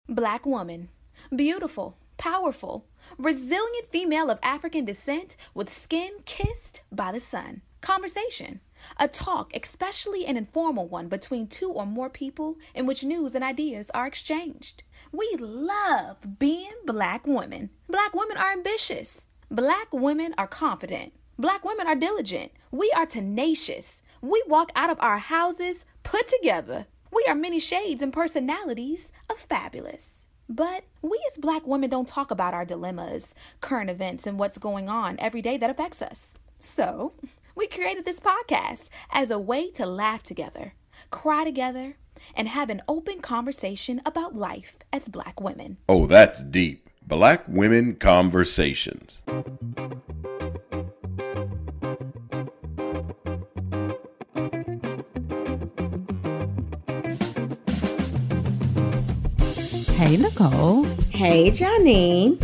Black woman. Beautiful, powerful, resilient female of African descent with skin kissed by the sun. Conversation. A talk, especially an informal one between two or more people in which news and ideas are exchanged. We love being black women. Black women are ambitious. Black women are confident. Black women are diligent. We are tenacious. We walk out of our houses put together. We are many shades and personalities of fabulous. But we as black women don't talk about our dilemmas, current events, and what's going on every day that affects us. So, we created this podcast as a way to laugh together, cry together, and have an open conversation about life as black women. Oh, that's deep. Black Women Conversations. Hey, Nicole. Hey, Janine.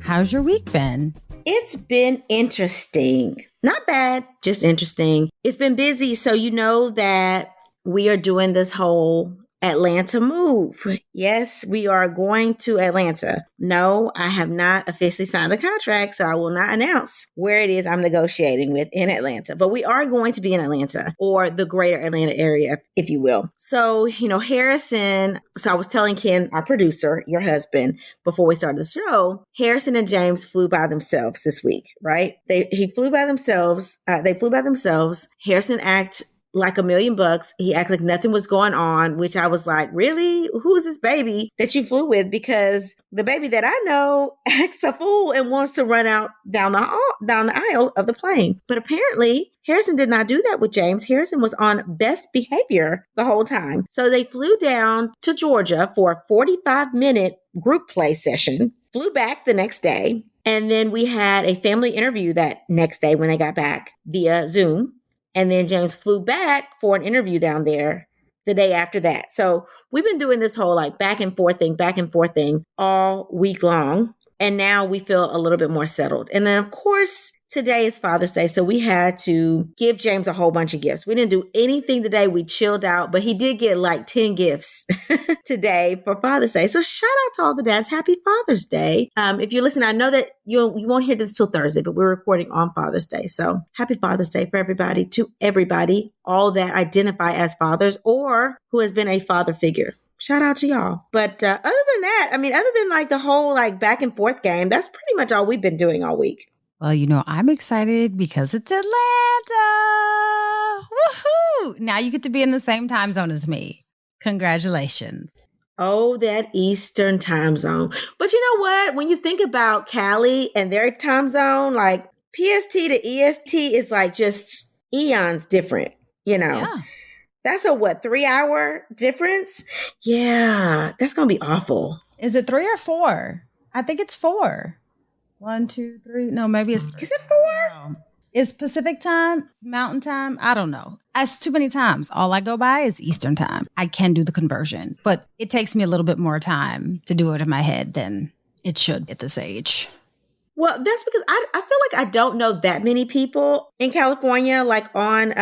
How's your week been? It's been interesting. Not bad, just interesting. It's been busy, so you know that we are doing this whole Atlanta move. Yes, we are going to Atlanta. No, I have not officially signed a contract, so I will not announce where it is I'm negotiating with in Atlanta. But we are going to be in Atlanta, or the greater Atlanta area, if you will. So, Harrison, so I was telling Ken, our producer, your husband, before we started the show, Harrison and James flew by themselves this week, right? They flew by themselves. Harrison acted like $1,000,000. He acted like nothing was going on, which I was like, really? Who is this baby that you flew with? Because the baby that I know acts a fool and wants to run out down the aisle of the plane. But apparently, Harrison did not do that with James. Harrison was on best behavior the whole time. So they flew down to Georgia for a 45-minute group play session, flew back the next day, and then we had a family interview that next day when they got back via Zoom. And then James flew back for an interview down there the day after that. So we've been doing this whole back and forth thing all week long. And now we feel a little bit more settled. And then, of course, today is Father's Day. So we had to give James a whole bunch of gifts. We didn't do anything today. We chilled out, but he did get 10 gifts today for Father's Day. So shout out to all the dads. Happy Father's Day. If you listen, I know that you won't hear this till Thursday, but we're recording on Father's Day. So happy Father's Day for everybody, to everybody, all that identify as fathers or who has been a father figure. Shout out to y'all. But other than that, other than the whole back and forth game, that's pretty much all we've been doing all week. Well, I'm excited because it's Atlanta. Woohoo! Now you get to be in the same time zone as me. Congratulations. Oh, that Eastern time zone. But you know what? When you think about Cali and their time zone, PST to EST is just eons different, Yeah. That's a 3-hour difference? Yeah, that's going to be awful. Is it 3 or 4? I think it's 4. 1, 2, 3. No, maybe it's 3. Is it 4? No. Is Pacific time? Mountain time? I don't know. That's too many times. All I go by is Eastern time. I can do the conversion, but it takes me a little bit more time to do it in my head than it should at this age. Well, that's because I feel like I don't know that many people in California, on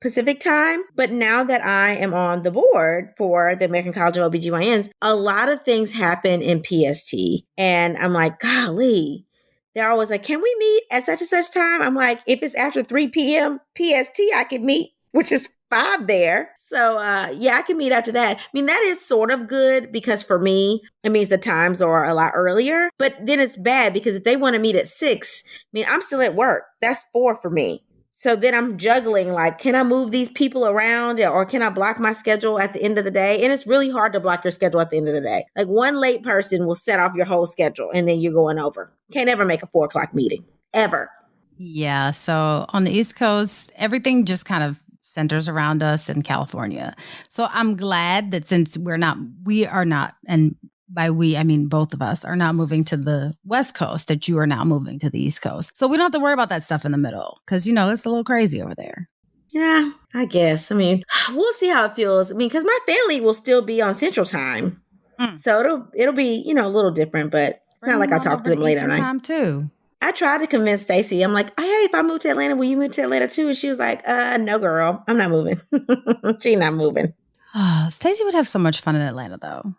Pacific time. But now that I am on the board for the American College of OBGYNs, a lot of things happen in PST. And I'm like, golly, they're always like, can we meet at such and such time? I'm like, if it's after 3 p.m. PST, I can meet, which is 5 there. So, I can meet after that. That is sort of good because for me, it means the times are a lot earlier. But then it's bad because if they want to meet at 6, I'm still at work. That's 4 for me. So then I'm juggling, can I move these people around or can I block my schedule at the end of the day? And it's really hard to block your schedule at the end of the day. One late person will set off your whole schedule and then you're going over. Can't ever make a 4 o'clock meeting, ever. Yeah. So on the East Coast, everything just kind of centers around us in California. So I'm glad that since we are not, and by we, I mean both of us are not moving to the West Coast, that you are now moving to the East Coast. So we don't have to worry about that stuff in the middle because, it's a little crazy over there. Yeah, I guess. We'll see how it feels. Because my family will still be on Central Time. So it'll be, a little different, but it's not like I talk to them later night. Time too. I tried to convince Stacey. I'm like, hey, if I move to Atlanta, will you move to Atlanta too? And she was like, no, girl, I'm not moving. She's not moving. Stacey would have so much fun in Atlanta, though.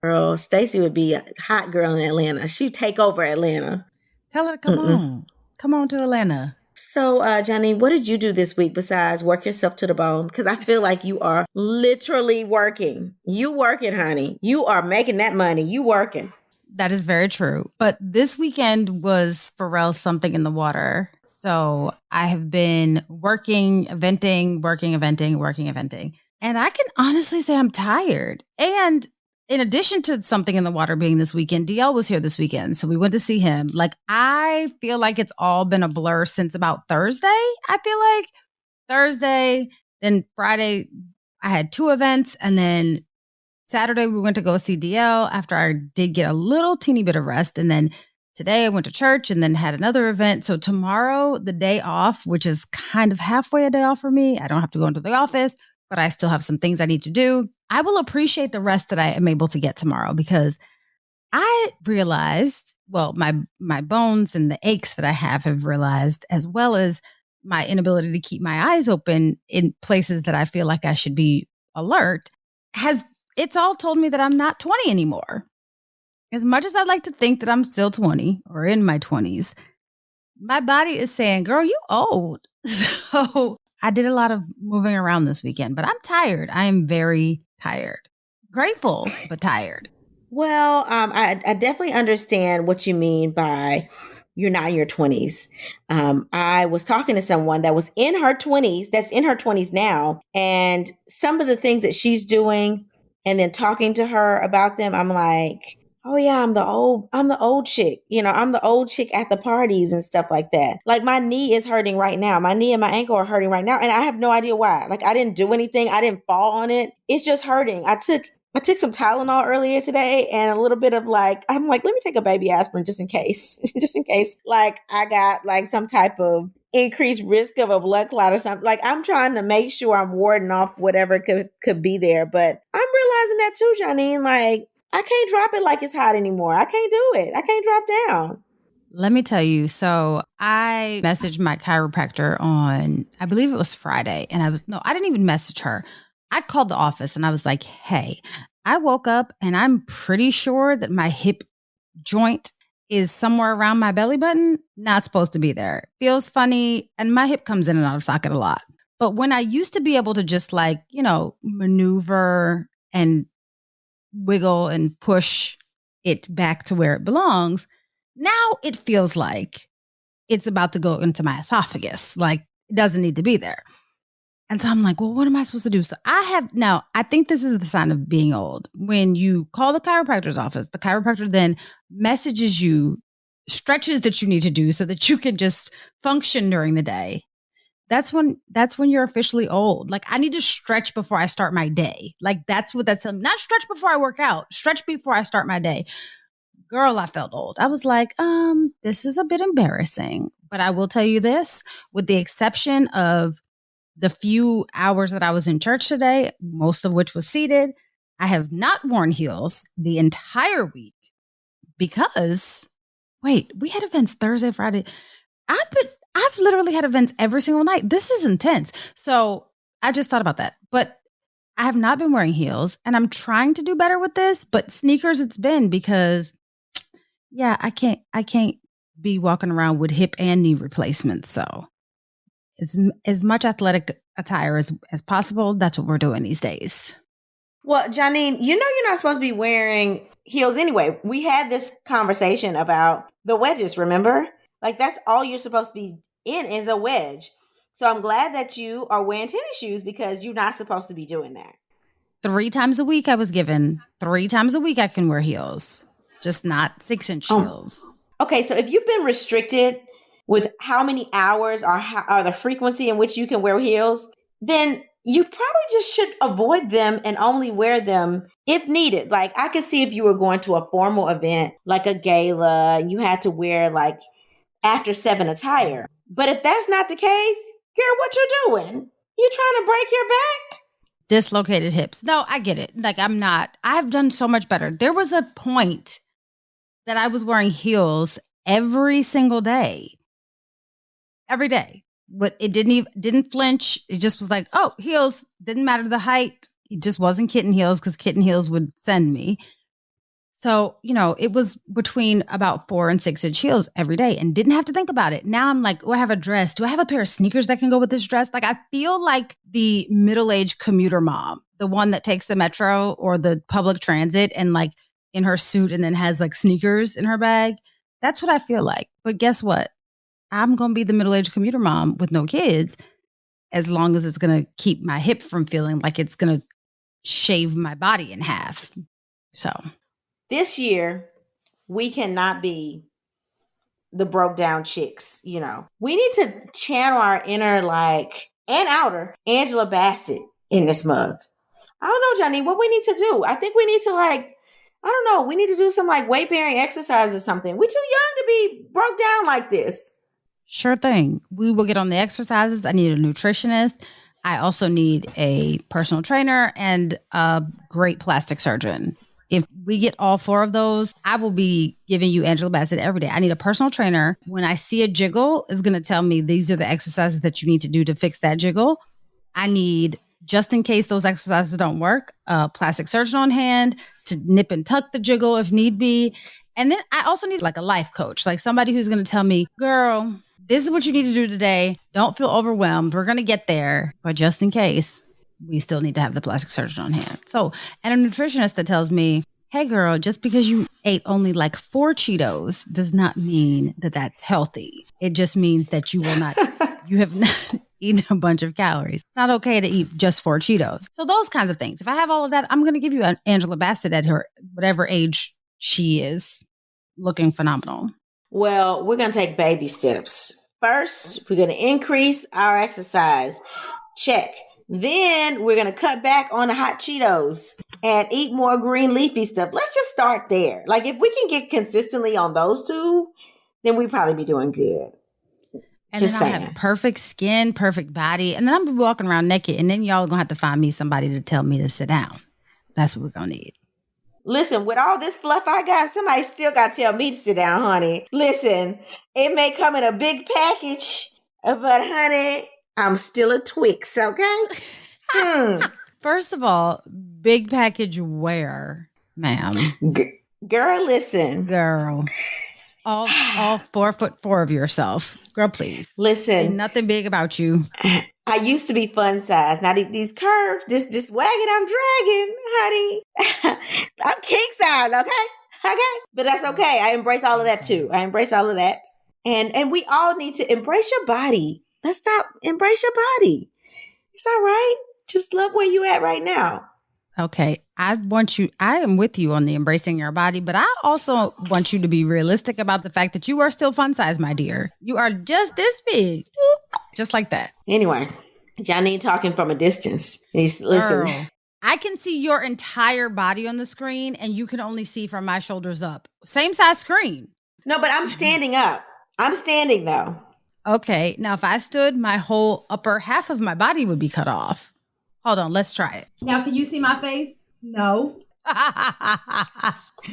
Girl, Stacy would be a hot girl in Atlanta. She'd take over Atlanta. Tell her to come on. Come on to Atlanta. So, Johnny, what did you do this week besides work yourself to the bone? Because I feel like you are literally working. You working, honey. You are making that money. You working. That is very true. But this weekend was for real something in the water. So I have been working, eventing. And I can honestly say I'm tired. And in addition to something in the water being this weekend, DL was here this weekend. So we went to see him. Like, I feel like it's all been a blur since about Thursday. I feel like Thursday, then Friday, I had 2 events. And then Saturday, we went to go see DL after I did get a little teeny bit of rest. And then today I went to church and then had another event. So tomorrow, the day off, which is kind of halfway a day off for me. I don't have to go into the office, but I still have some things I need to do. I will appreciate the rest that I am able to get tomorrow because I realized, well, my bones and the aches that I have realized, as well as my inability to keep my eyes open in places that I feel like I should be alert, it's all told me that I'm not 20 anymore. As much as I'd like to think that I'm still 20 or in my 20s, my body is saying, girl, you old. So I did a lot of moving around this weekend, but I'm tired. I am very tired. Grateful, but tired. Well, I definitely understand what you mean by you're not in your 20s. I was talking to someone that was in her 20s, that's in her 20s now, and some of the things that she's doing and then talking to her about them, I'm like, oh yeah, I'm the old chick. I'm the old chick at the parties and stuff like that. Like, my knee is hurting right now. My knee and my ankle are hurting right now. And I have no idea why. Like, I didn't do anything. I didn't fall on it. It's just hurting. I took some Tylenol earlier today and a little bit of I'm like, let me take a baby aspirin just in case, like I got like some type of increased risk of a blood clot or something. Like, I'm trying to make sure I'm warding off whatever could be there. But I'm realizing that too, Janine. Like, I can't drop it like it's hot anymore. I can't do it. I can't drop down. Let me tell you. So I messaged my chiropractor on, I believe it was Friday. And I didn't even message her. I called the office and I was like, hey, I woke up and I'm pretty sure that my hip joint is somewhere around my belly button. Not supposed to be there. Feels funny. And my hip comes in and out of socket a lot. But when I used to be able to just maneuver and wiggle and push it back to where it belongs, now it feels like it's about to go into my esophagus. Like, it doesn't need to be there. And so I'm like, well, what am I supposed to do? So I think this is the sign of being old. When you call the chiropractor's office, the chiropractor then messages you stretches that you need to do so that you can just function during the day. That's when you're officially old. Like, I need to stretch before I start my day. Like, that's what that's not stretch before I work out, stretch before I start my day. Girl, I felt old. I was like, this is a bit embarrassing. But I will tell you this, with the exception of the few hours that I was in church today, most of which was seated, I have not worn heels the entire week because, we had events Thursday, Friday. I've literally had events every single night. This is intense. So I just thought about that. But I have not been wearing heels and I'm trying to do better with this, but sneakers it's been because, yeah, I can't be walking around with hip and knee replacements. So as much athletic attire as possible, that's what we're doing these days. Well, Janine, you're not supposed to be wearing heels anyway. We had this conversation about the wedges, remember? Like, that's all you're supposed to be in is a wedge. So I'm glad that you are wearing tennis shoes because you're not supposed to be doing that. 3 times a week I was given. 3 times a week I can wear heels, just not 6-inch heels. Okay, so if you've been restricted with how many hours or the frequency in which you can wear heels, then you probably just should avoid them and only wear them if needed. Like, I could see if you were going to a formal event, like a gala, you had to wear like after 7 attire. But if that's not the case, girl, what you doing? You trying to break your back? Dislocated hips. No, I get it. Like, I've done so much better. There was a point that I was wearing heels every single day. Every day. But it didn't flinch. It just was like, oh, heels. Didn't matter the height. It just wasn't kitten heels because kitten heels would send me. So, it was between about 4 and 6 inch heels every day and didn't have to think about it. Now I'm like, oh, I have a dress. Do I have a pair of sneakers that can go with this dress? Like, I feel like the middle-aged commuter mom, the one that takes the metro or the public transit and like in her suit and then has like sneakers in her bag. That's what I feel like. But guess what? I'm going to be the middle-aged commuter mom with no kids as long as it's going to keep my hip from feeling like it's going to shave my body in half. So this year, we cannot be the broke down chicks, We need to channel our inner, and outer Angela Bassett in this mug. I don't know, Johnny, what we need to do. I think we need to I don't know, we need to do some weight bearing exercise or something. We're too young to be broke down like this. Sure thing. We will get on the exercises. I need a nutritionist. I also need a personal trainer and a great plastic surgeon. If we get all 4 of those, I will be giving you Angela Bassett every day. I need a personal trainer. When I see a jiggle, it's going to tell me these are the exercises that you need to do to fix that jiggle. I need, just in case those exercises don't work, a plastic surgeon on hand to nip and tuck the jiggle if need be. And then I also need a life coach, somebody who's going to tell me, girl, this is what you need to do today. Don't feel overwhelmed. We're going to get there. But just in case, we still need to have the plastic surgeon on hand. So, and a nutritionist that tells me, hey girl, just because you ate only 4 Cheetos does not mean that that's healthy. It just means that you have not eaten a bunch of calories. It's not okay to eat just 4 Cheetos. So those kinds of things. If I have all of that, I'm going to give you an Angela Bassett at her, whatever age she is, looking phenomenal. Well, we're going to take baby steps. First, we're going to increase our exercise. Check. Then we're going to cut back on the hot Cheetos and eat more green leafy stuff. Let's just start there. If we can get consistently on those 2, then we'd probably be doing good. And just then I'll have perfect skin, perfect body. And then I'm going to be walking around naked. And then y'all are going to have to find me somebody to tell me to sit down. That's what we're going to need. Listen, with all this fluff I got, somebody still got to tell me to sit down, honey. Listen, it may come in a big package, but honey, I'm still a Twix, okay? First of all, big package where, ma'am? Girl, listen. Girl. All 4'4" of yourself. Girl, please. Listen. Ain't nothing big about you. I used to be fun size. Now these curves, this wagon I'm dragging, honey. I'm king size, okay? But that's okay. I embrace all of that too. I embrace all of that. And we all need to embrace your body. Let's stop. Embrace your body. It's all right. Just love where you at right now. Okay. I am with you on the embracing your body, but I also want you to be realistic about the fact that you are still fun size, my dear. You are just this big. Just like that. Anyway, Johnny talking from a distance. Listen. Girl, I can see your entire body on the screen and you can only see from my shoulders up. Same size screen. No, but I'm standing up. I'm standing though. Okay. Now, if I stood, my whole upper half of my body would be cut off. Hold on. Let's try it. Now, can you see my face? No.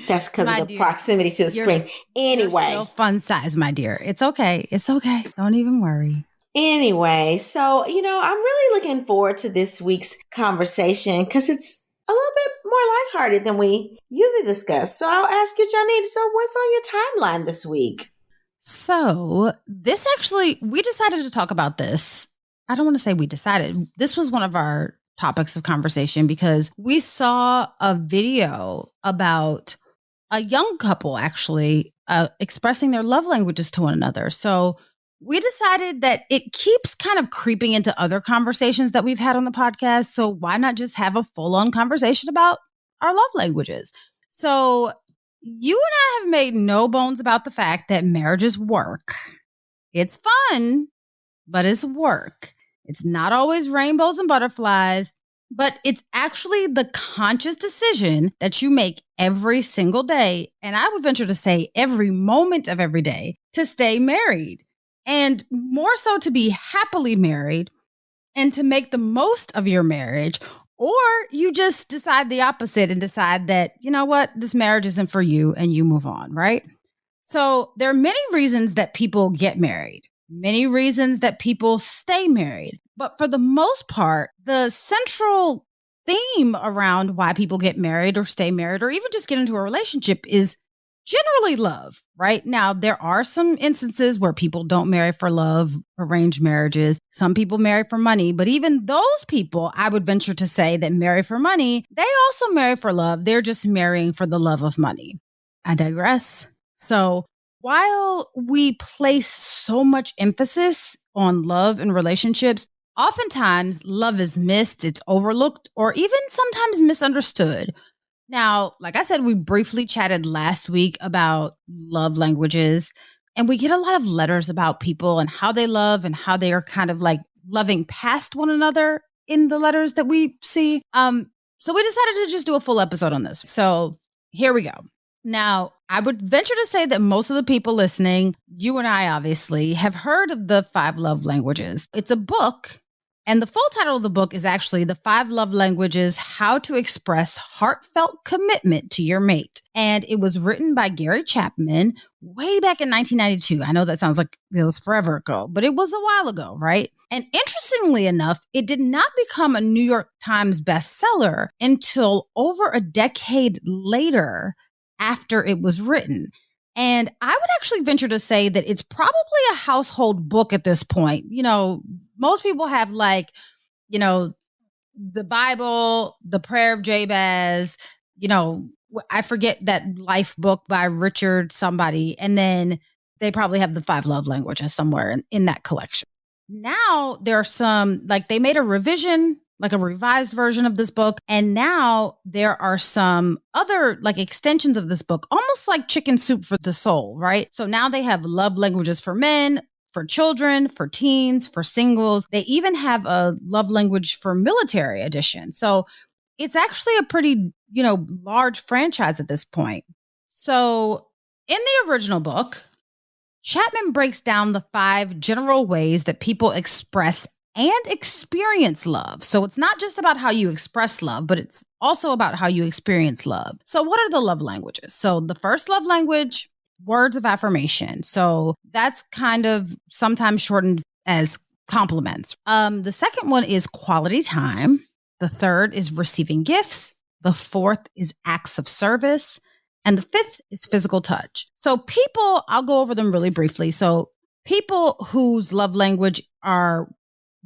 That's because of the proximity to the screen. Anyway. You're still fun size, my dear. It's okay. It's okay. Don't even worry. Anyway, so, I'm really looking forward to this week's conversation because it's a little bit more lighthearted than we usually discuss. So I'll ask you, Johnny, so what's on your timeline this week? So we decided to talk about this. I don't want to say we decided. This was one of our topics of conversation because we saw a video about a young couple actually expressing their love languages to one another. So we decided that it keeps kind of creeping into other conversations that we've had on the podcast. So why not just have a full-on conversation about our love languages? So you and I have made no bones about the fact that marriage is work. It's fun, but it's work. It's not always rainbows and butterflies, but it's actually the conscious decision that you make every single day. And I would venture to say every moment of every day to stay married. And more so to be happily married and to make the most of your marriage, or you just decide the opposite and decide that, you know what, this marriage isn't for you and you move on, right? So there are many reasons that people get married, many reasons that people stay married. But for the most part, the central theme around why people get married or stay married or even just get into a relationship is generally love, right? Now, there are some instances where people don't marry for love, arranged marriages. Some people marry for money, but even those people, I would venture to say that marry for money, they also marry for love. They're just marrying for the love of money. I digress. So while we place so much emphasis on love and relationships, oftentimes love is missed, it's overlooked, or even sometimes misunderstood. Now, like I said, we briefly chatted last week about love languages, and we get a lot of letters about people and how they love and how they are kind of like loving past one another in the letters that we see. So we decided to just do a full episode on this. So here we go. Now, I would venture to say that most of the people listening, you and I obviously, have heard of the 5 love languages. It's a book. And the full title of the book is actually The 5 Love Languages, How to Express Heartfelt Commitment to Your Mate. And it was written by Gary Chapman way back in 1992. I know that sounds like it was forever ago, but it was a while ago, right? And interestingly enough, it did not become a New York Times bestseller until over a decade later after it was written. And I would actually venture to say that it's probably a household book at this point. You know, most people have like, you know, the Bible, the Prayer of Jabez, you know, I forget that life book by Richard somebody. And then they probably have the 5 love languages somewhere in that collection. Now there are some, like they made a revision, like a revised version of this book. And now there are some other like extensions of this book, almost like chicken soup for the soul, right? So now they have love languages for men, for children, for teens, for singles. They even have a love language for military edition. So it's actually a pretty, you know, large franchise at this point. So in the original book, Chapman breaks down the 5 general ways that people express and experience love. So it's not just about how you express love, but it's also about how you experience love. So what are the love languages? So the first love language, words of affirmation. So that's kind of sometimes shortened as compliments. The second one is quality time. The third is receiving gifts. The fourth is acts of service. And the fifth is physical touch. So people, I'll go over them really briefly. So people whose love language are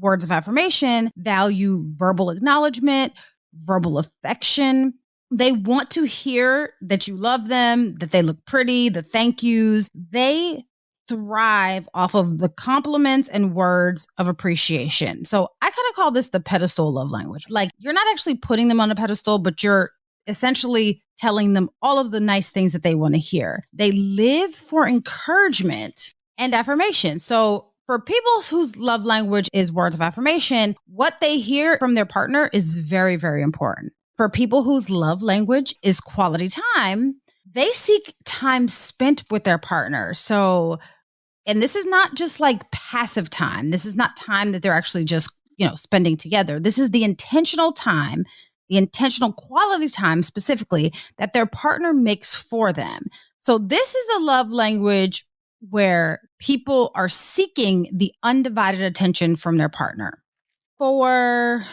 words of affirmation value verbal acknowledgement, verbal affection. They want to hear that you love them, that they look pretty, the thank yous. They thrive off of the compliments and words of appreciation. So I kind of call this the pedestal love language. Like you're not actually putting them on a pedestal, but you're essentially telling them all of the nice things that they want to hear. They live for encouragement and affirmation. So for people whose love language is words of affirmation, what they hear from their partner is very, very important. For people whose love language is quality time, they seek time spent with their partner. So, and this is not just like passive time. This is not time that they're actually just, you know, spending together. This is the intentional time, the intentional quality time specifically that their partner makes for them. So this is the love language where people are seeking the undivided attention from their partner. For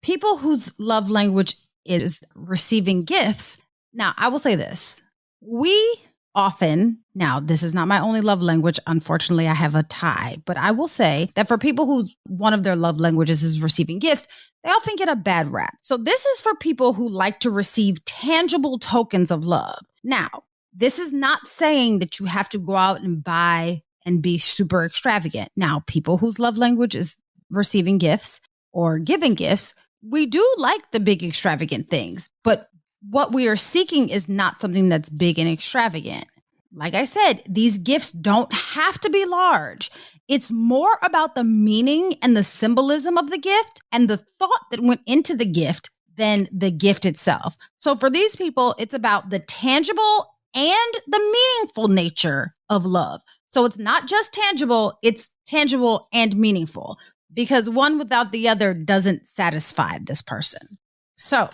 people whose love language is receiving gifts, now I will say this. We often, now this is not my only love language, unfortunately I have a tie, but I will say that for people who one of their love languages is receiving gifts, they often get a bad rap. So this is for people who like to receive tangible tokens of love. Now, this is not saying that you have to go out and buy and be super extravagant. Now, people whose love language is receiving gifts or giving gifts, we do like the big extravagant things, but what we are seeking is not something that's big and extravagant. Like I said, these gifts don't have to be large. It's more about the meaning and the symbolism of the gift and the thought that went into the gift than the gift itself. So for these people, it's about the tangible and the meaningful nature of love. So it's not just tangible, it's tangible and meaningful because one without the other doesn't satisfy this person. So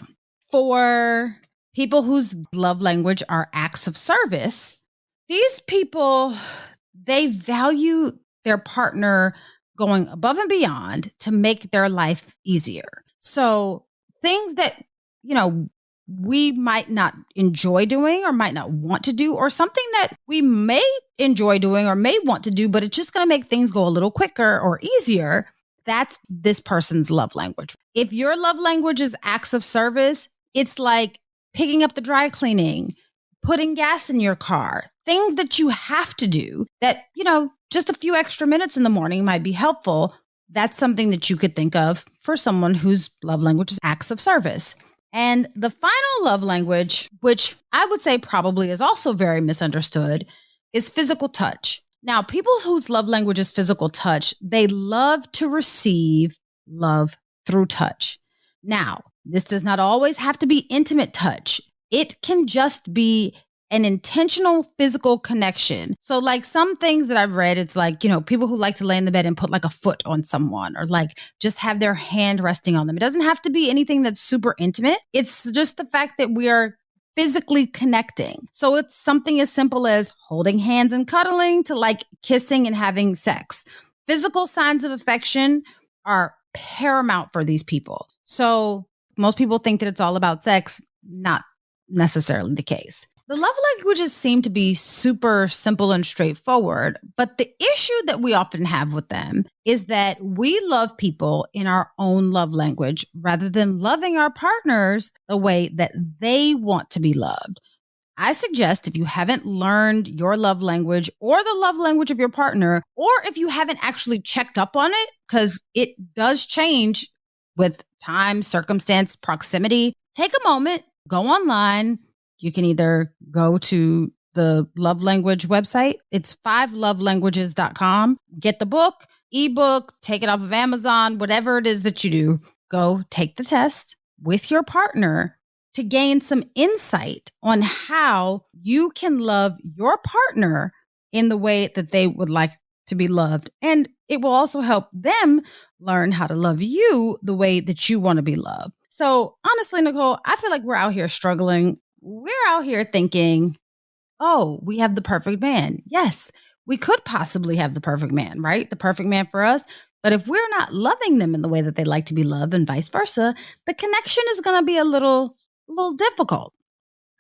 for people whose love language are acts of service, these people, they value their partner going above and beyond to make their life easier. So things that, we might not enjoy doing or might not want to do, or something that we may enjoy doing or may want to do, but it's just going to make things go a little quicker or easier. That's this person's love language. If your love language is acts of service, it's like picking up the dry cleaning, putting gas in your car, things that you have to do that, just a few extra minutes in the morning might be helpful. That's something that you could think of for someone whose love language is acts of service. And the final love language, which I would say probably is also very misunderstood, is physical touch. Now, people whose love language is physical touch, they love to receive love through touch. Now, this does not always have to be intimate touch. It can just be an intentional physical connection. So like some things that I've read, it's like, people who like to lay in the bed and put like a foot on someone, or like just have their hand resting on them. It doesn't have to be anything that's super intimate. It's just the fact that we are physically connecting. So it's something as simple as holding hands and cuddling to like kissing and having sex. Physical signs of affection are paramount for these people. So most people think that it's all about sex. Not necessarily the case. The love languages seem to be super simple and straightforward, but the issue that we often have with them is that we love people in our own love language rather than loving our partners the way that they want to be loved. I suggest if you haven't learned your love language or the love language of your partner, or if you haven't actually checked up on it, because it does change with time, circumstance, proximity, take a moment, go online. You can either go to the love language website. It's 5lovelanguages.com. Get the book, ebook, take it off of Amazon, whatever it is that you do. Go take the test with your partner to gain some insight on how you can love your partner in the way that they would like to be loved. And it will also help them learn how to love you the way that you want to be loved. So honestly, Nicole, I feel like we're out here struggling. We're out here thinking, oh, we have the perfect man. Yes, we could possibly have the perfect man, right? The perfect man for us. But if we're not loving them in the way that they like to be loved and vice versa, the connection is going to be a little difficult.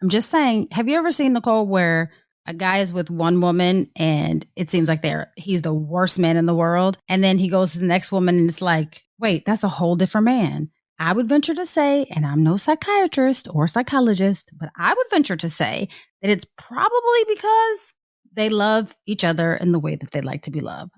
I'm just saying, have you ever seen, Nicole, where a guy is with one woman and it seems like he's the worst man in the world. And then he goes to the next woman and it's like, wait, that's a whole different man. I would venture to say, and I'm no psychiatrist or psychologist, but I would venture to say that it's probably because they love each other in the way that they like to be loved.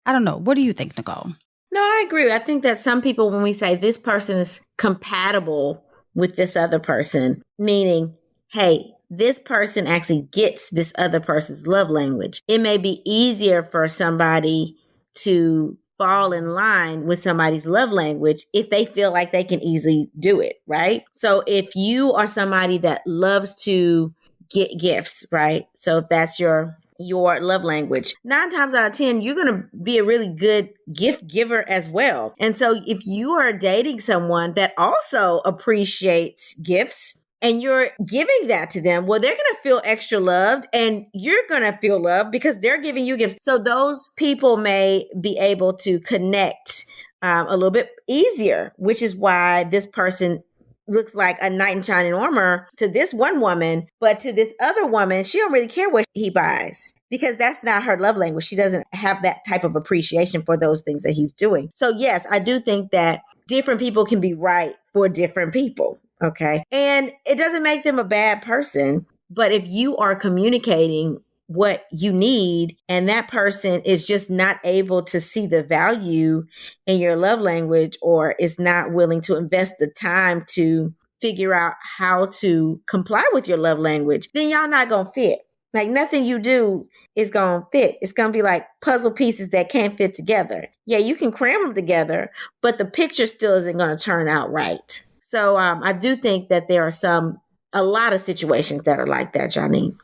I don't know. What do you think, Nicole? No, I agree. I think that some people, when we say this person is compatible with this other person, meaning, hey, this person actually gets this other person's love language. It may be easier for somebody to fall in line with somebody's love language if they feel like they can easily do it, right? So if you are somebody that loves to get gifts, right? So if that's your love language, 9 times out of 10, you're going to be a really good gift giver as well. And so if you are dating someone that also appreciates gifts, and you're giving that to them, well, they're going to feel extra loved and you're going to feel loved because they're giving you gifts. So those people may be able to connect a little bit easier, which is why this person looks like a knight in shining armor to this one woman, but to this other woman, she don't really care what he buys because that's not her love language. She doesn't have that type of appreciation for those things that he's doing. So yes, I do think that different people can be right for different people. Okay. And it doesn't make them a bad person. But if you are communicating what you need and that person is just not able to see the value in your love language or is not willing to invest the time to figure out how to comply with your love language, then y'all not going to fit. Like nothing you do is going to fit. It's going to be like puzzle pieces that can't fit together. Yeah, you can cram them together, but the picture still isn't going to turn out right. So I do think that there are a lot of situations that are like that, Janine.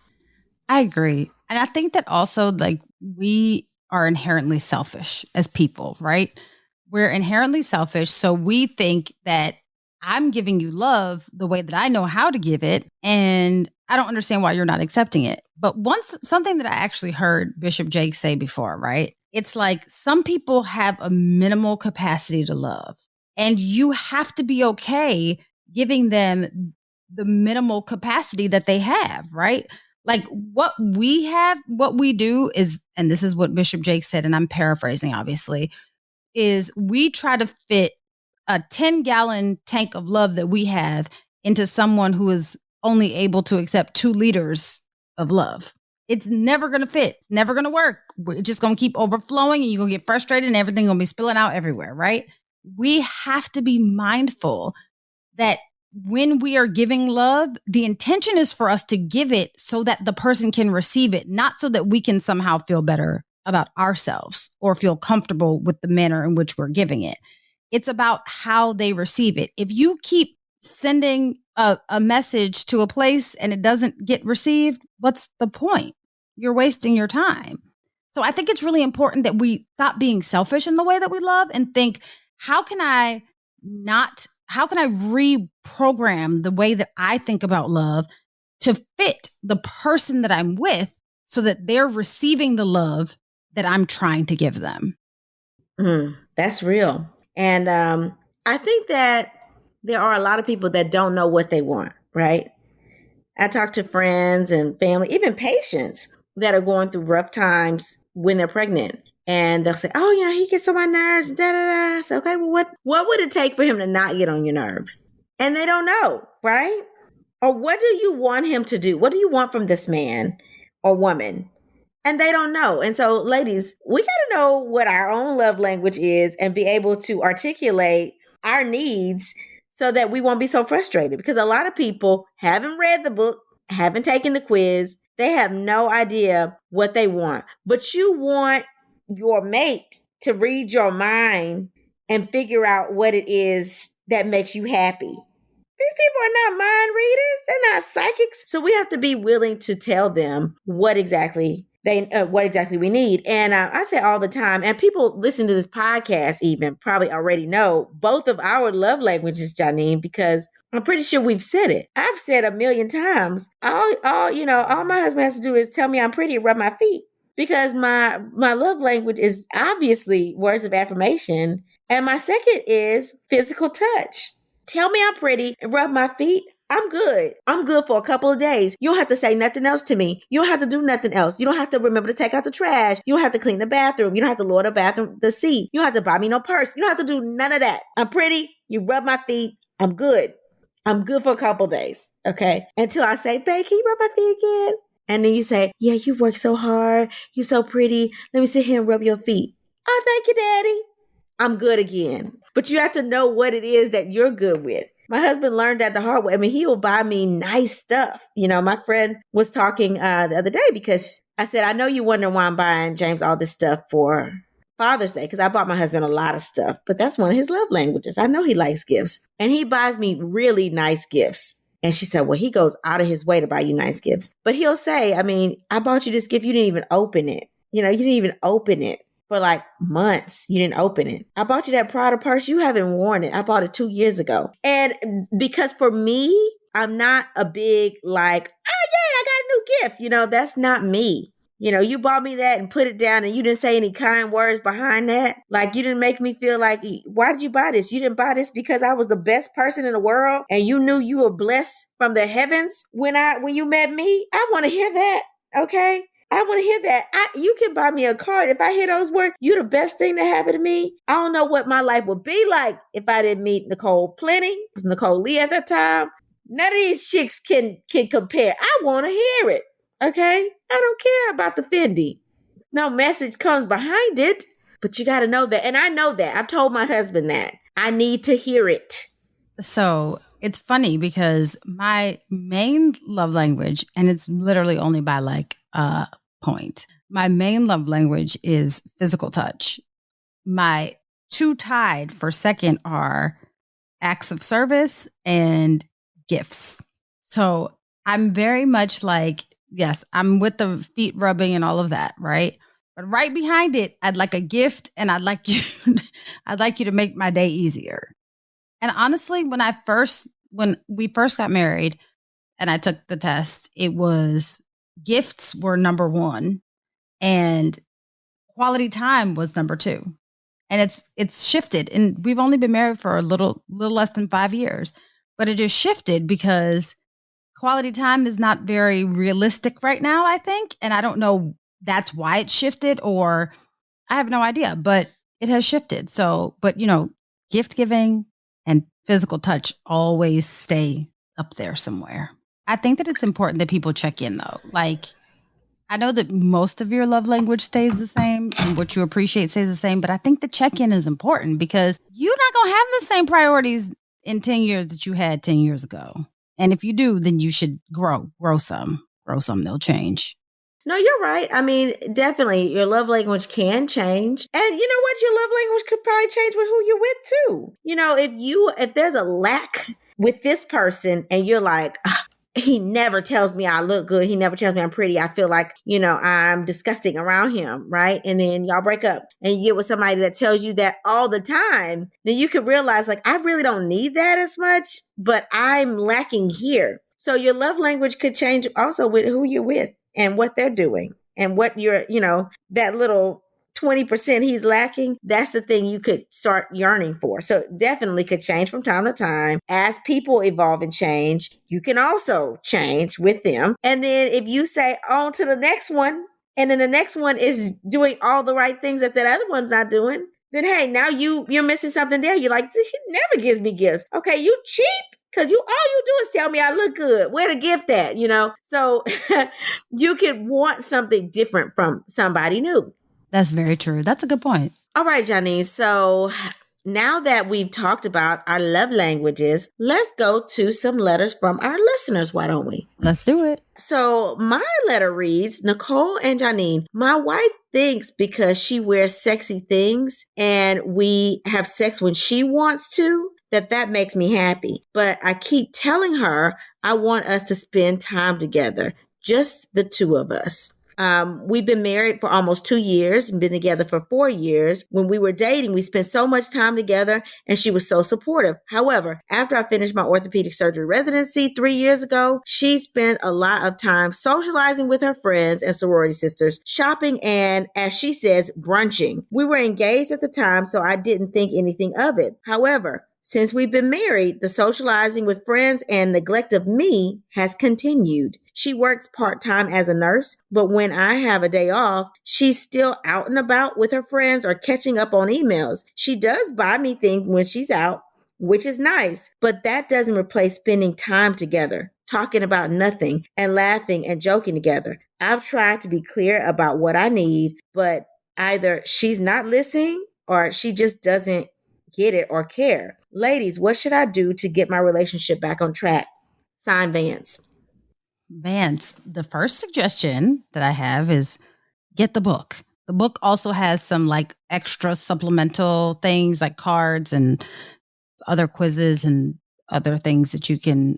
I agree. And I think that also like we are inherently selfish as people, right? We're inherently selfish. So we think that I'm giving you love the way that I know how to give it. And I don't understand why you're not accepting it. But something that I actually heard Bishop Jake say before, right? It's like some people have a minimal capacity to love. And you have to be okay giving them the minimal capacity that they have, right? Like what we do is, and this is what Bishop Jake said, and I'm paraphrasing, obviously, is we try to fit a 10-gallon tank of love that we have into someone who is only able to accept 2 liters of love. It's never going to fit, never going to work. We're just going to keep overflowing and you're going to get frustrated and everything going to be spilling out everywhere, right? We have to be mindful that when we are giving love, the intention is for us to give it so that the person can receive it, not so that we can somehow feel better about ourselves or feel comfortable with the manner in which we're giving it. It's about how they receive it. If you keep sending a message to a place and it doesn't get received, what's the point? You're wasting your time. So I think it's really important that we stop being selfish in the way that we love and think, how can I reprogram the way that I think about love to fit the person that I'm with so that they're receiving the love that I'm trying to give them? That's real. And I think that there are a lot of people that don't know what they want, right? I talk to friends and family, even patients that are going through rough times when they're pregnant. And they'll say, oh, he gets on my nerves, da da da. I say, okay, well, what would it take for him to not get on your nerves? And they don't know, right? Or what do you want him to do? What do you want from this man or woman? And they don't know. And so, ladies, we got to know what our own love language is and be able to articulate our needs so that we won't be so frustrated. Because a lot of people haven't read the book, haven't taken the quiz. They have no idea what they want. But you want your mate to read your mind and figure out what it is that makes you happy. These people are not mind readers. They're not psychics. So we have to be willing to tell them what exactly we need. And I say all the time, and people listen to this podcast even probably already know both of our love languages, Janine, because I'm pretty sure we've said it. I've said a million times. All my husband has to do is tell me I'm pretty and rub my feet. Because my love language is obviously words of affirmation. And my second is physical touch. Tell me I'm pretty and rub my feet. I'm good. I'm good for a couple of days. You don't have to say nothing else to me. You don't have to do nothing else. You don't have to remember to take out the trash. You don't have to clean the bathroom. You don't have to lower the seat. You don't have to buy me no purse. You don't have to do none of that. I'm pretty. You rub my feet. I'm good. I'm good for a couple of days. Okay. Until I say, babe, can you rub my feet again? And then you say, yeah, you work so hard. You're so pretty. Let me sit here and rub your feet. Oh, thank you, Daddy. I'm good again. But you have to know what it is that you're good with. My husband learned that the hard way. I mean, he will buy me nice stuff. My friend was talking the other day because I said, I know you wonder why I'm buying James all this stuff for Father's Day, because I bought my husband a lot of stuff. But that's one of his love languages. I know he likes gifts. And he buys me really nice gifts. And she said, well, he goes out of his way to buy you nice gifts. But he'll say, I bought you this gift. You didn't even open it. You didn't even open it for like months. You didn't open it. I bought you that Prada purse. You haven't worn it. I bought it 2 years ago. And because for me, I'm not a big like, oh yeah, I got a new gift. That's not me. You bought me that and put it down and you didn't say any kind words behind that. Like you didn't make me feel like, why did you buy this? You didn't buy this because I was the best person in the world and you knew you were blessed from the heavens when you met me. I want to hear that. Okay. I want to hear that. You can buy me a card. If I hear those words, you're the best thing that happened to me. I don't know what my life would be like if I didn't meet Nicole Plenty. It was Nicole Lee at that time. None of these chicks can compare. I want to hear it. Okay? I don't care about the Fendi. No message comes behind it, but you got to know that. And I know that. I've told my husband that. I need to hear it. So it's funny because my main love language, and it's literally only by like point. My main love language is physical touch. My two tied for second are acts of service and gifts. So I'm very much like, yes, I'm with the feet rubbing and all of that, right? But right behind it, I'd like a gift and I'd like you to make my day easier. And honestly, when we first got married and I took the test, it was gifts were number one and quality time was number two. And it's shifted. And we've only been married for a little less than 5 years. but it has shifted because quality time is not very realistic right now, I think. And I don't know that's why it shifted, or I have no idea, but it has shifted. So, but gift giving and physical touch always stay up there somewhere. I think that it's important that people check in though. Like, I know that most of your love language stays the same and what you appreciate stays the same, but I think the check-in is important because you're not going to have the same priorities in 10 years that you had 10 years ago. And if you do, then you should grow some, they'll change. No, you're right. I mean, definitely your love language can change. And you know what? Your love language could probably change with who you're with too. If there's a lack with this person and you're like, he never tells me I look good. He never tells me I'm pretty. I feel like, I'm disgusting around him, right? And then y'all break up and you get with somebody that tells you that all the time. Then you can realize like, I really don't need that as much, but I'm lacking here. So your love language could change also with who you're with and what they're doing and what you're, that little 20% he's lacking, that's the thing you could start yearning for. So it definitely could change from time to time. As people evolve and change, you can also change with them. And then if you say on to the next one, and then the next one is doing all the right things that other one's not doing, then hey, now you're missing something there. You're like, he never gives me gifts. Okay, you cheap. Because all you do is tell me I look good. Where the gift at, So you could want something different from somebody new. That's very true. That's a good point. All right, Janine. So now that we've talked about our love languages, let's go to some letters from our listeners. Why don't we? Let's do it. So my letter reads, Nicole and Janine, my wife thinks because she wears sexy things and we have sex when she wants to, that makes me happy. But I keep telling her I want us to spend time together, just the two of us. We've been married for almost 2 years and been together for 4 years. When we were dating, we spent so much time together and she was so supportive. However, after I finished my orthopedic surgery residency 3 years ago, she spent a lot of time socializing with her friends and sorority sisters, shopping, and, as she says, brunching. We were engaged at the time, so I didn't think anything of it. However, since we've been married, the socializing with friends and neglect of me has continued. She works part-time as a nurse, but when I have a day off, she's still out and about with her friends or catching up on emails. She does buy me things when she's out, which is nice, but that doesn't replace spending time together, talking about nothing and laughing and joking together. I've tried to be clear about what I need, but either she's not listening or she just doesn't get it or care. Ladies, what should I do to get my relationship back on track? Signed, Vance. Vance, the first suggestion that I have is get the book. The book also has some like extra supplemental things like cards and other quizzes and other things that you can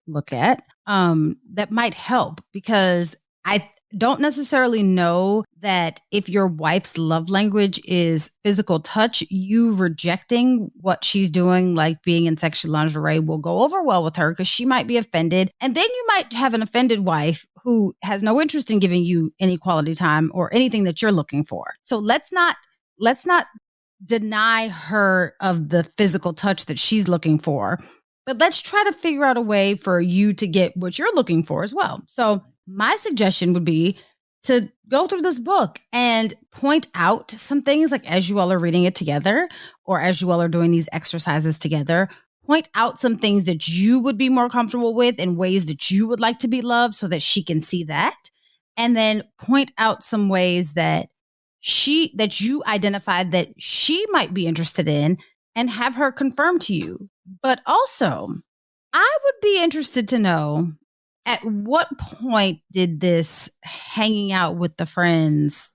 look at that might help, because I don't necessarily know that if your wife's love language is physical touch, you rejecting what she's doing, like being in sexy lingerie, will go over well with her because she might be offended. And then you might have an offended wife who has no interest in giving you any quality time or anything that you're looking for. So let's not deny her of the physical touch that she's looking for, but let's try to figure out a way for you to get what you're looking for as well. So my suggestion would be to go through this book and point out some things, like as you all are reading it together or as you all are doing these exercises together, point out some things that you would be more comfortable with and ways that you would like to be loved so that she can see that. And then point out some ways that you identified that she might be interested in and have her confirm to you. But also, I would be interested to know, at what point did this hanging out with the friends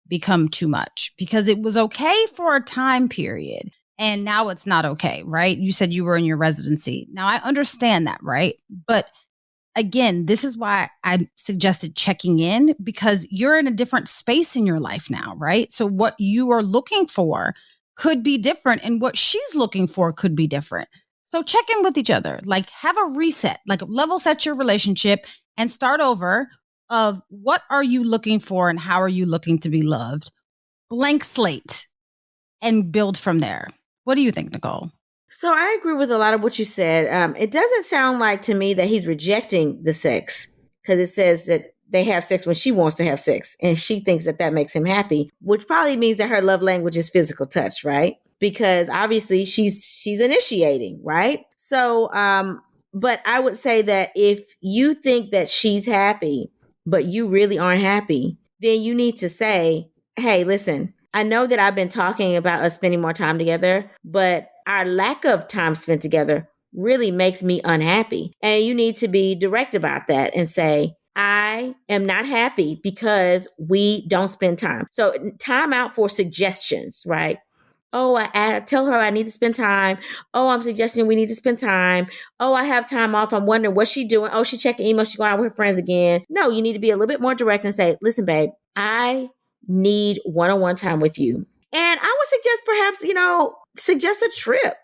become too much? Because it was okay for a time period and now it's not okay, right? You said you were in your residency. Now I understand that, right? But again, this is why I suggested checking in, because you're in a different space in your life now, right? So what you are looking for could be different and what she's looking for could be different. So check in with each other, like have a reset, like level set your relationship and start over of what are you looking for and how are you looking to be loved? Blank slate and build from there. What do you think, Nicole? So I agree with a lot of what you said. It doesn't sound like to me that he's rejecting the sex, because it says that they have sex when she wants to have sex and she thinks that that makes him happy, which probably means that her love language is physical touch, right? Because obviously she's initiating, right? So, but I would say that if you think that she's happy, but you really aren't happy, then you need to say, hey, listen, I know that I've been talking about us spending more time together, but our lack of time spent together really makes me unhappy. And you need to be direct about that and say, I am not happy because we don't spend time. So time out for suggestions, right? Oh, I tell her I need to spend time. Oh, I'm suggesting we need to spend time. Oh, I have time off. I'm wondering what's she doing. Oh, she's checking email. She's going out with her friends again. No, you need to be a little bit more direct and say, listen, babe, I need one-on-one time with you. And I would suggest perhaps, suggest a trip,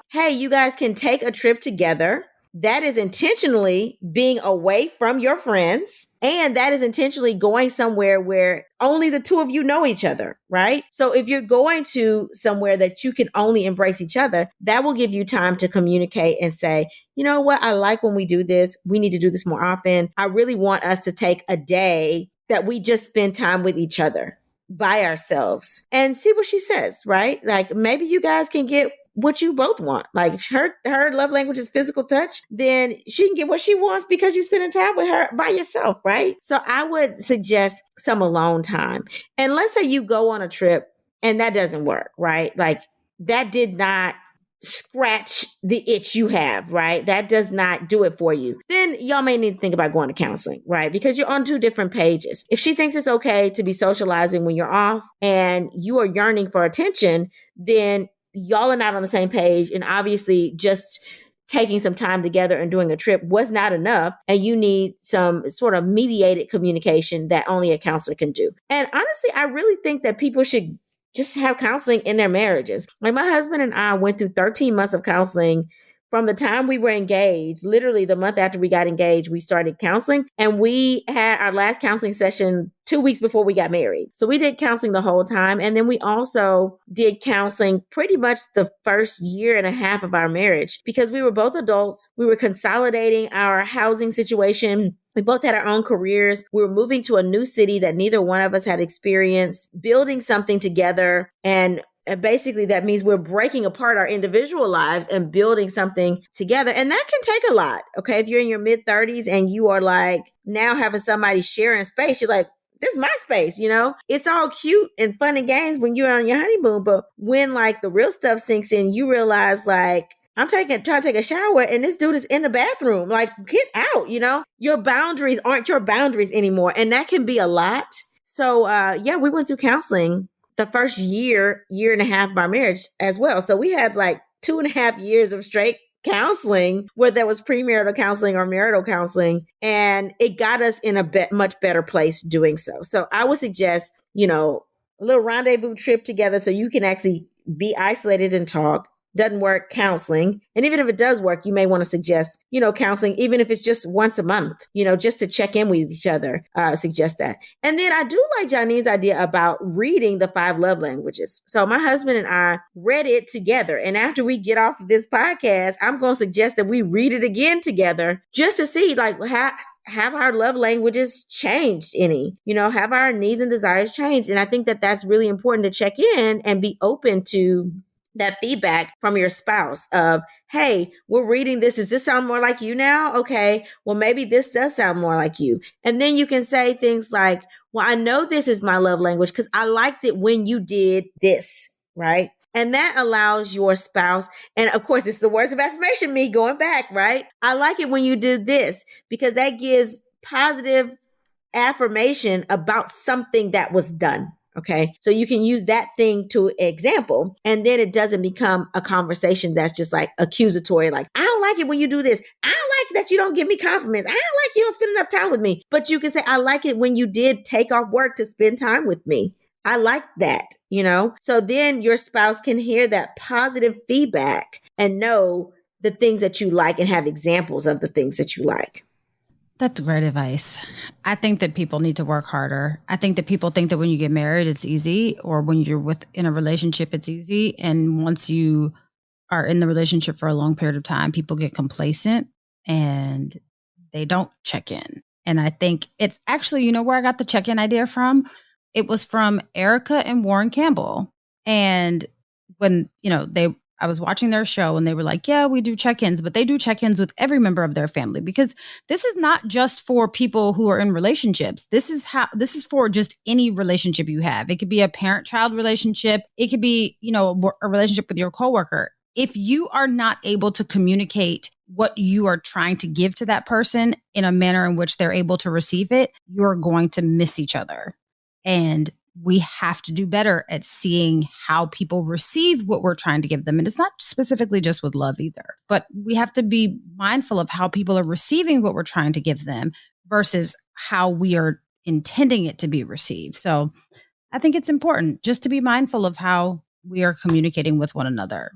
hey, you guys can take a trip together. That is intentionally being away from your friends. And that is intentionally going somewhere where only the two of you know each other, right? So if you're going to somewhere that you can only embrace each other, that will give you time to communicate and say, you know what? I like when we do this. We need to do this more often. I really want us to take a day that we just spend time with each other by ourselves and see what she says, right? Like maybe you guys can get what you both want. Like if her love language is physical touch, then she can get what she wants because you're spending time with her by yourself, right? So I would suggest some alone time. And let's say you go on a trip and that doesn't work, right? Like that did not scratch the itch you have, right? That does not do it for you. Then y'all may need to think about going to counseling, right? Because you're on two different pages. If she thinks it's okay to be socializing when you're off and you are yearning for attention, then y'all are not on the same page. And obviously just taking some time together and doing a trip was not enough. And you need some sort of mediated communication that only a counselor can do. And honestly, I really think that people should just have counseling in their marriages. Like my husband and I went through 13 months of counseling from the time we were engaged. Literally the month after we got engaged, we started counseling, and we had our last counseling session 2 weeks before we got married. So we did counseling the whole time. And then we also did counseling pretty much the first year and a half of our marriage because we were both adults. We were consolidating our housing situation. We both had our own careers. We were moving to a new city that neither one of us had experienced, building something together. And basically that means we're breaking apart our individual lives and building something together. And that can take a lot. Okay. If you're in your mid 30s and you are like now having somebody sharing space, you're like, this is my space, it's all cute and fun and games when you're on your honeymoon. But when like the real stuff sinks in, you realize like, I'm trying to take a shower and this dude is in the bathroom. Like, get out, your boundaries aren't your boundaries anymore. And that can be a lot. So, we went through counseling the first year and a half of our marriage as well. So we had like 2.5 years of straight counseling, whether that was premarital counseling or marital counseling. And it got us in a much better place doing so. So I would suggest, a little rendezvous trip together so you can actually be isolated and talk. Doesn't work, counseling. And even if it does work, you may want to suggest, counseling, even if it's just once a month, just to check in with each other, suggest that. And then I do like Janine's idea about reading the 5 love languages. So my husband and I read it together. And after we get off of this podcast, I'm going to suggest that we read it again together just to see like have our love languages changed any, have our needs and desires changed. And I think that that's really important to check in and be open to that feedback from your spouse of, hey, we're reading this. Does this sound more like you now? Okay, well, maybe this does sound more like you. And then you can say things like, well, I know this is my love language because I liked it when you did this, right? And that allows your spouse, and of course, it's the words of affirmation, me going back, right? I like it when you did this because that gives positive affirmation about something that was done. Okay. So you can use that thing to example, and then it doesn't become a conversation that's just like accusatory. Like, I don't like it when you do this. I don't like that you don't give me compliments. I don't like you don't spend enough time with me. But you can say, I like it when you did take off work to spend time with me. I like that, So then your spouse can hear that positive feedback and know the things that you like and have examples of the things that you like. That's great advice. I think that people need to work harder. I think that people think that when you get married, it's easy, or when you're in a relationship, it's easy. And once you are in the relationship for a long period of time, people get complacent and they don't check in. And I think it's actually, where I got the check-in idea from? It was from Erica and Warren Campbell. And when, I was watching their show and they were like, yeah, we do check-ins, but they do check-ins with every member of their family, because this is not just for people who are in relationships. This is for just any relationship you have. It could be a parent-child relationship. It could be, a relationship with your coworker. If you are not able to communicate what you are trying to give to that person in a manner in which they're able to receive it, you're going to miss each other. And we have to do better at seeing how people receive what we're trying to give them. And it's not specifically just with love either, but we have to be mindful of how people are receiving what we're trying to give them versus how we are intending it to be received. So I think it's important just to be mindful of how we are communicating with one another.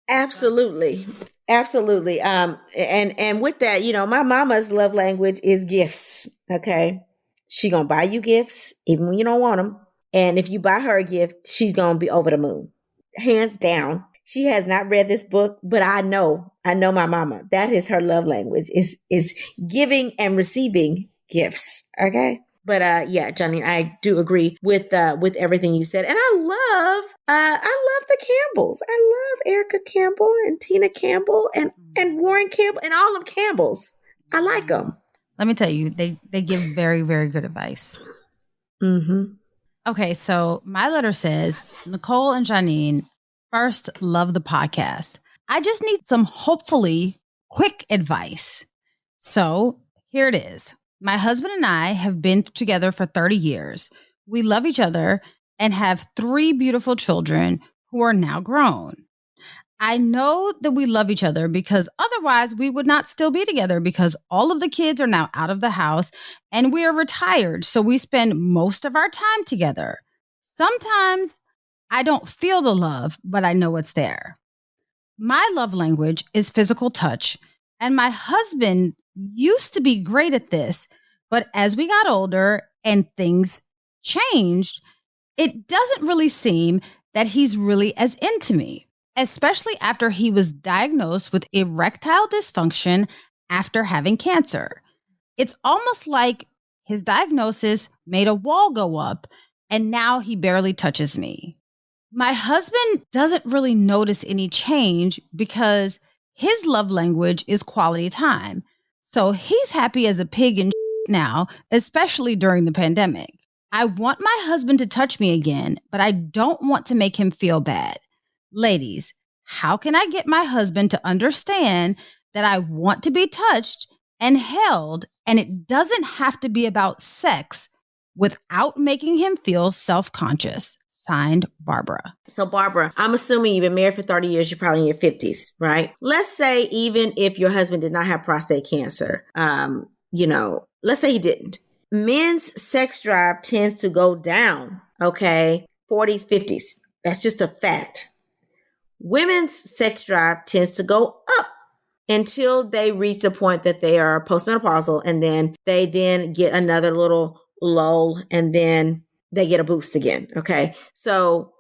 Absolutely. Absolutely. And with that, my mama's love language is gifts. Okay. She gonna buy you gifts even when you don't want them. And if you buy her a gift, she's gonna be over the moon. Hands down. She has not read this book, but I know my mama. That is her love language, is giving and receiving gifts. Okay. But yeah, Johnny, I do agree with everything you said. And I love the Campbells. I love Erica Campbell and Tina Campbell and Warren Campbell and all of Campbells. I like them. Let me tell you, they give very, very good advice. Mm-hmm. Okay, so my letter says, Nicole and Janine, first, love the podcast. I just need some hopefully quick advice. So here it is. My husband and I have been together for 30 years. We love each other and have 3 beautiful children who are now grown. I know that we love each other because otherwise we would not still be together, because all of the kids are now out of the house and we are retired. So we spend most of our time together. Sometimes I don't feel the love, but I know it's there. My love language is physical touch, and my husband used to be great at this, but as we got older and things changed, it doesn't really seem that he's really as into me, especially after he was diagnosed with erectile dysfunction after having cancer. It's almost like his diagnosis made a wall go up, and now he barely touches me. My husband doesn't really notice any change because his love language is quality time. So he's happy as a pig in now, especially during the pandemic. I want my husband to touch me again, but I don't want to make him feel bad. Ladies, how can I get my husband to understand that I want to be touched and held, and it doesn't have to be about sex, without making him feel self-conscious? Signed, Barbara. So Barbara, I'm assuming you've been married for 30 years. You're probably in your 50s, right? Let's say even if your husband did not have prostate cancer, let's say he didn't. Men's sex drive tends to go down, okay? 40s, 50s. That's just a fact. Women's sex drive tends to go up until they reach the point that they are postmenopausal, and then they get another little lull, and then they get a boost again. Okay. So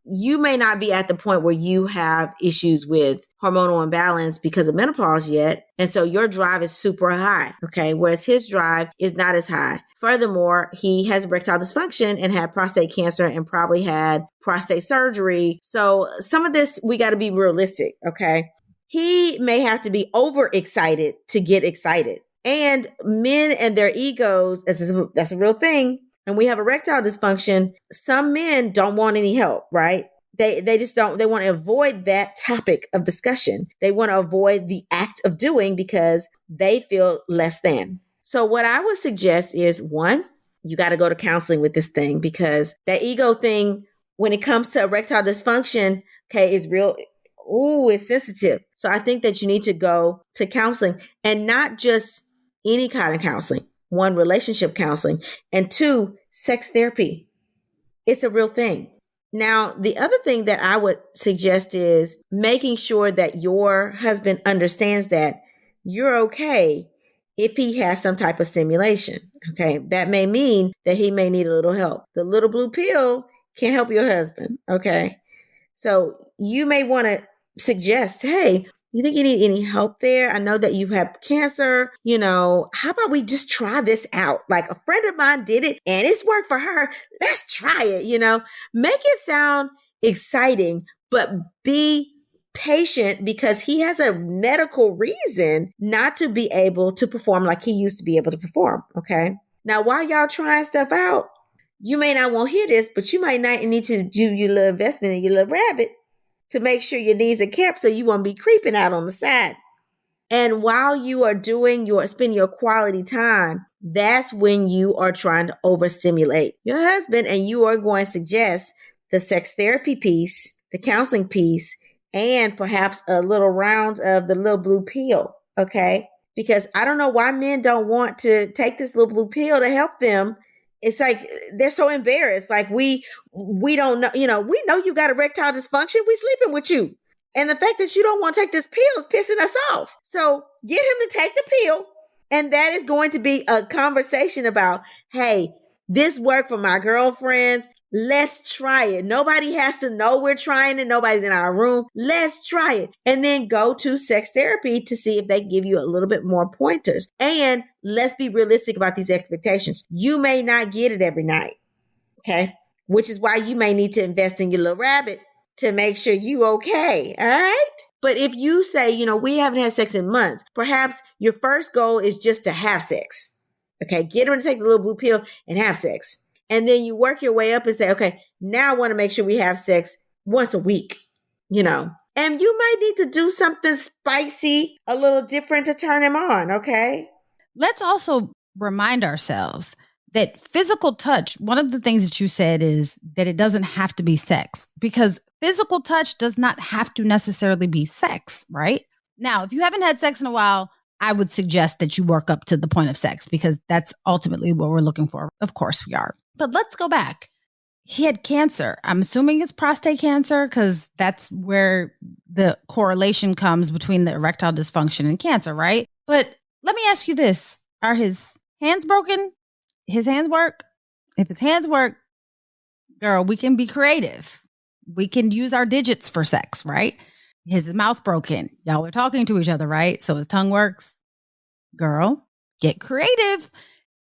you may not be at the point where you have issues with hormonal imbalance because of menopause yet. And so your drive is super high. Okay. Whereas his drive is not as high. Furthermore, he has erectile dysfunction and had prostate cancer and probably had prostate surgery. So some of this, we got to be realistic. Okay. He may have to be overexcited to get excited. And men and their egos, that's a real thing. And we have erectile dysfunction. Some men don't want any help, right? They just don't. They want to avoid that topic of discussion. They want to avoid the act of doing because they feel less than. So what I would suggest is, one, you got to go to counseling with this thing, because that ego thing, when it comes to erectile dysfunction, okay, is real. Ooh, it's sensitive. So I think that you need to go to counseling, and not just any kind of counseling. 1, relationship counseling, and 2, sex therapy. It's a real thing. Now, the other thing that I would suggest is making sure that your husband understands that you're okay if he has some type of stimulation. Okay. That may mean that he may need a little help. The little blue pill can help your husband. Okay. So you may want to suggest, hey, you think you need any help there? I know that you have cancer. How about we just try this out? Like a friend of mine did it and it's worked for her. Let's try it. Make it sound exciting, but be patient because he has a medical reason not to be able to perform like he used to be able to perform. Okay. Now, while y'all trying stuff out, you may not want to hear this, but you might not need to do your little investment in your little rabbit to make sure your needs are kept so you won't be creeping out on the side. And while you are spending your quality time, that's when you are trying to overstimulate your husband, and you are going to suggest the sex therapy piece, the counseling piece, and perhaps a little round of the little blue pill. Okay. Because I don't know why men don't want to take this little blue pill to help them. It's like they're so embarrassed. Like we don't know, we know you got erectile dysfunction. We sleeping with you. And the fact that you don't want to take this pill is pissing us off. So get him to take the pill. And that is going to be a conversation about, hey, this worked for my girlfriends. Let's try it. Nobody has to know we're trying it. Nobody's in our room. Let's try it. And then go to sex therapy to see if they give you a little bit more pointers. And let's be realistic about these expectations. You may not get it every night. Okay. Which is why you may need to invest in your little rabbit to make sure you okay. All right. But if you say, we haven't had sex in months, perhaps your first goal is just to have sex. Okay. Get him to take the little blue pill and have sex. And then you work your way up and say, okay, now I want to make sure we have sex once a week, and you might need to do something spicy, a little different to turn him on. Okay. Let's also remind ourselves that physical touch, one of the things that you said is that it doesn't have to be sex, because physical touch does not have to necessarily be sex, right? Now, if you haven't had sex in a while, I would suggest that you work up to the point of sex, because that's ultimately what we're looking for. Of course we are. But let's go back. He had cancer. I'm assuming it's prostate cancer, because that's where the correlation comes between the erectile dysfunction and cancer, right? But let me ask you this. Are his hands broken? His hands work? If his hands work, girl, we can be creative. We can use our digits for sex, right? His mouth broken. Y'all are talking to each other, right? So his tongue works. Girl, get creative.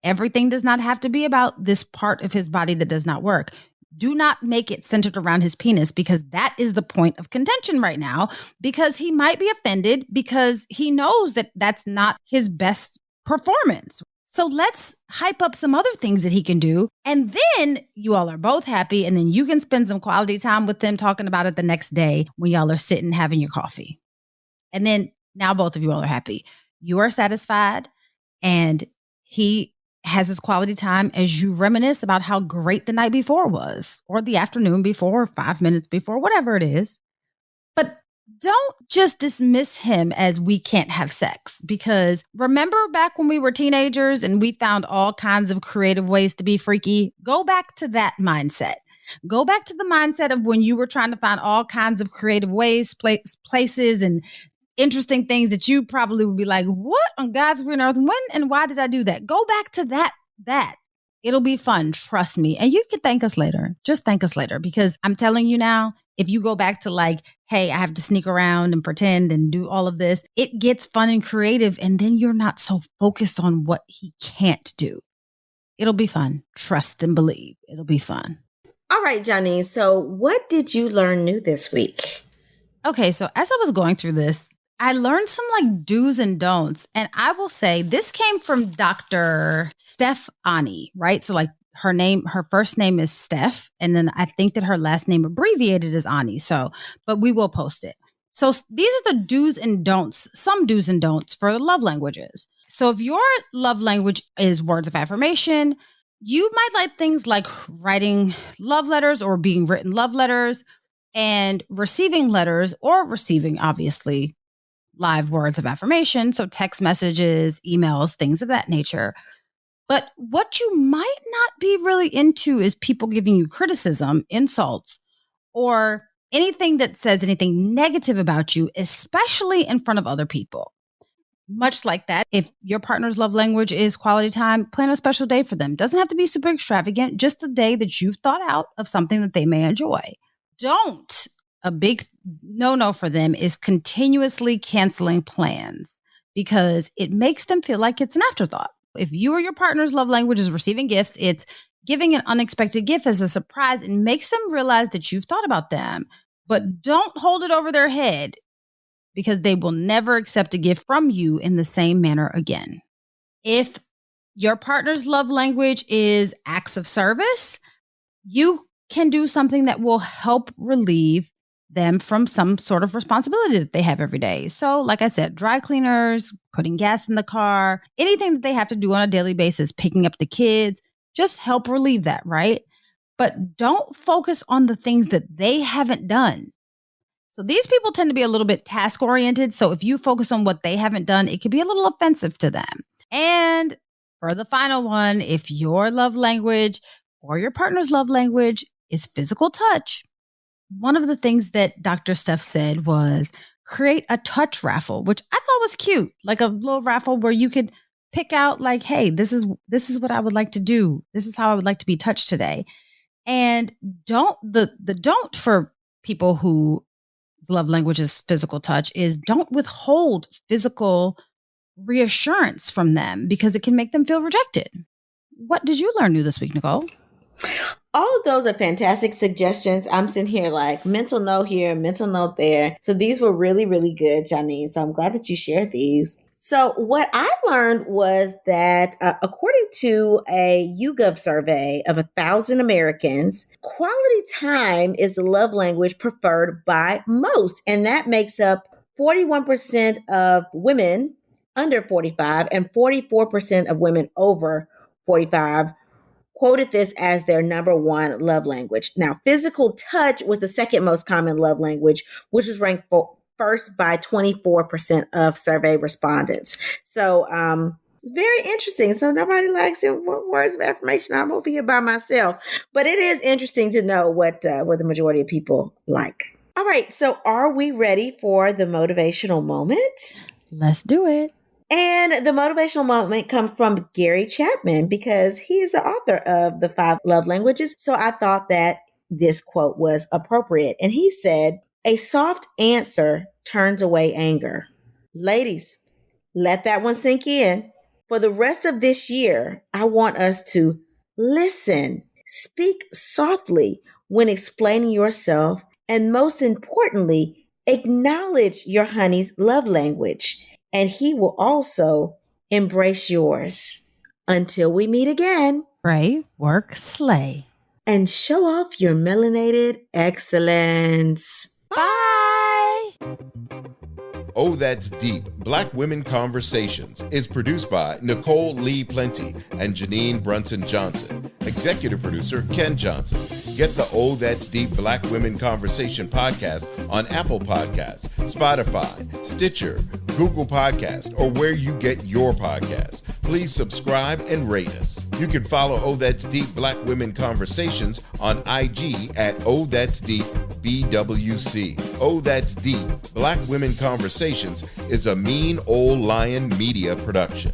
Everything does not have to be about this part of his body that does not work. Do not make it centered around his penis, because that is the point of contention right now, because he might be offended because he knows that that's not his best performance. So let's hype up some other things that he can do. And then you all are both happy. And then you can spend some quality time with them talking about it the next day when y'all are sitting having your coffee. And then now both of you all are happy. You are satisfied, and he has his quality time as you reminisce about how great the night before was, or the afternoon before, 5 minutes before, whatever it is. But don't just dismiss him as we can't have sex, because remember back when we were teenagers and we found all kinds of creative ways to be freaky? Go back to that mindset. Go back to the mindset of when you were trying to find all kinds of creative ways, places, and interesting things that you probably would be like, what on God's green earth? When and why did I do that? Go back to that. It'll be fun. Trust me. And you can thank us later. Just thank us later, because I'm telling you now, if you go back to like, hey, I have to sneak around and pretend and do all of this, it gets fun and creative. And then you're not so focused on what he can't do. It'll be fun. Trust and believe. It'll be fun. All right, Janine. So what did you learn new this week? Okay. So as I was going through this, I learned some like do's and don'ts. And I will say this came from Dr. Steph Ani, right? So like her first name is Steph. And then I think that her last name abbreviated is Ani. So, but we will post it. So these are the do's and don'ts, some do's and don'ts for the love languages. So if your love language is words of affirmation, you might like things like writing love letters or being written love letters, and receiving letters, or receiving, obviously, live words of affirmation. So text messages, emails, things of that nature. But what you might not be really into is people giving you criticism, insults, or anything that says anything negative about you, especially in front of other people. Much like that, if your partner's love language is quality time, plan a special day for them. Doesn't have to be super extravagant, just a day that you've thought out of something that they may enjoy. Don't a big no-no for them is continuously canceling plans because it makes them feel like it's an afterthought. If you or your partner's love language is receiving gifts, it's giving an unexpected gift as a surprise and makes them realize that you've thought about them. But don't hold it over their head because they will never accept a gift from you in the same manner again. If your partner's love language is acts of service, you can do something that will help relieve them from some sort of responsibility that they have every day. So, like I said, dry cleaners, putting gas in the car, anything that they have to do on a daily basis, picking up the kids, just help relieve that, right? But don't focus on the things that they haven't done. So these people tend to be a little bit task oriented. So if you focus on what they haven't done, it could be a little offensive to them. And for the final one, if your love language or your partner's love language is physical touch, one of the things that Dr. Steph said was create a touch raffle, which I thought was cute, like a little raffle where you could pick out like, hey, this is what I would like to do. This is how I would like to be touched today. And don't for people whose love language is physical touch is don't withhold physical reassurance from them because it can make them feel rejected. What did you learn new this week, Nicole? All of those are fantastic suggestions. I'm sitting here like mental note here, mental note there. So these were really, really good, Janine. So I'm glad that you shared these. So what I learned was that according to a YouGov survey of 1,000 Americans, quality time is the love language preferred by most. And that makes up 41% of women under 45 and 44% of women over 45 quoted this as their number one love language. Now, physical touch was the second most common love language, which was ranked first by 24% of survey respondents. So, very interesting. So nobody likes it. Words of affirmation. I'm over here by myself, but it is interesting to know what the majority of people like. All right. So are we ready for the motivational moment? Let's do it. And the motivational moment comes from Gary Chapman because he is the author of The 5 Love Languages. So I thought that this quote was appropriate. And he said, "A soft answer turns away anger." Ladies, let that one sink in. For the rest of this year, I want us to listen, speak softly when explaining yourself, and most importantly, acknowledge your honey's love language. And he will also embrace yours. Until we meet again. Pray, work, slay. And show off your melanated excellence. Bye! Oh, That's Deep, Black Women Conversations is produced by Nicole Lee Plenty and Janine Brunson Johnson. Executive producer, Ken Johnson. Get the Oh, That's Deep, Black Women Conversation podcast on Apple Podcasts, Spotify, Stitcher, Google Podcasts, or where you get your podcasts. Please subscribe and rate us. You can follow Oh, That's Deep, Black Women Conversations on IG at Oh, That's Deep, BWC. Oh, That's Deep, Black Women Conversations is a Mean Old Lion Media production.